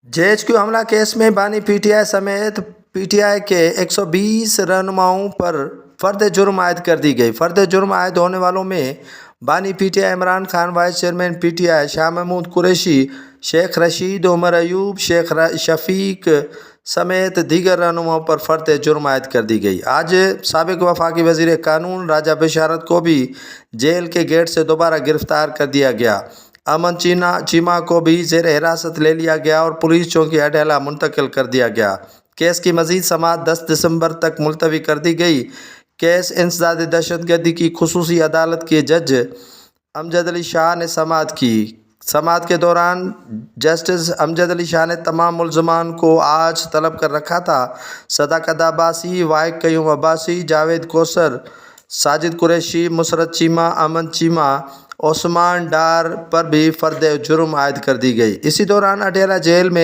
JHQ حملہ case میں بانی پی ٹی آئی سمیت پی ٹی آئی کے 120 رہنماؤں پر فرد جرم عائد کر دی گئی۔ فرد جرم عائد ہونے والوں میں بانی P T I Imran Khan, vice chairman P T I Shah Mahmood Qureshi, Sheikh Rashid, Omar Ayub, شیخ شفیق سمیت دیگر رہنماؤں پر فرد جرم عائد کر دی گئی۔ آج سابق وفاقی وزیر قانون راجہ بشارت کو بھی جیل کے گیٹ سے دوبارہ گرفتار کر دیا گیا۔ امن چیمہ کو بھی زیر حراست لے لیا گیا اور پولیس چوکی اڈیالہ منتقل کر دیا گیا۔ کیس کی مزید سماعت 10 دسمبر تک ملتوی کر دی گئی۔ کیس انسداد دہشت گردی کی خصوصی عدالت کے جج امجد علی شاہ نے سماعت کی۔ سماعت کے دوران جسٹس امجد علی شاہ نے تمام ملزمان کو آج طلب کر رکھا تھا۔ صداقت عباسی، واحد قیوم عباسی، جاوید کوثر، ساجد قریشی، مسرت چیمہ، امن چیمہ، عثمان ڈار پر بھی فرد جرم عائد کر دی گئی۔ اسی دوران اڈیالہ جیل میں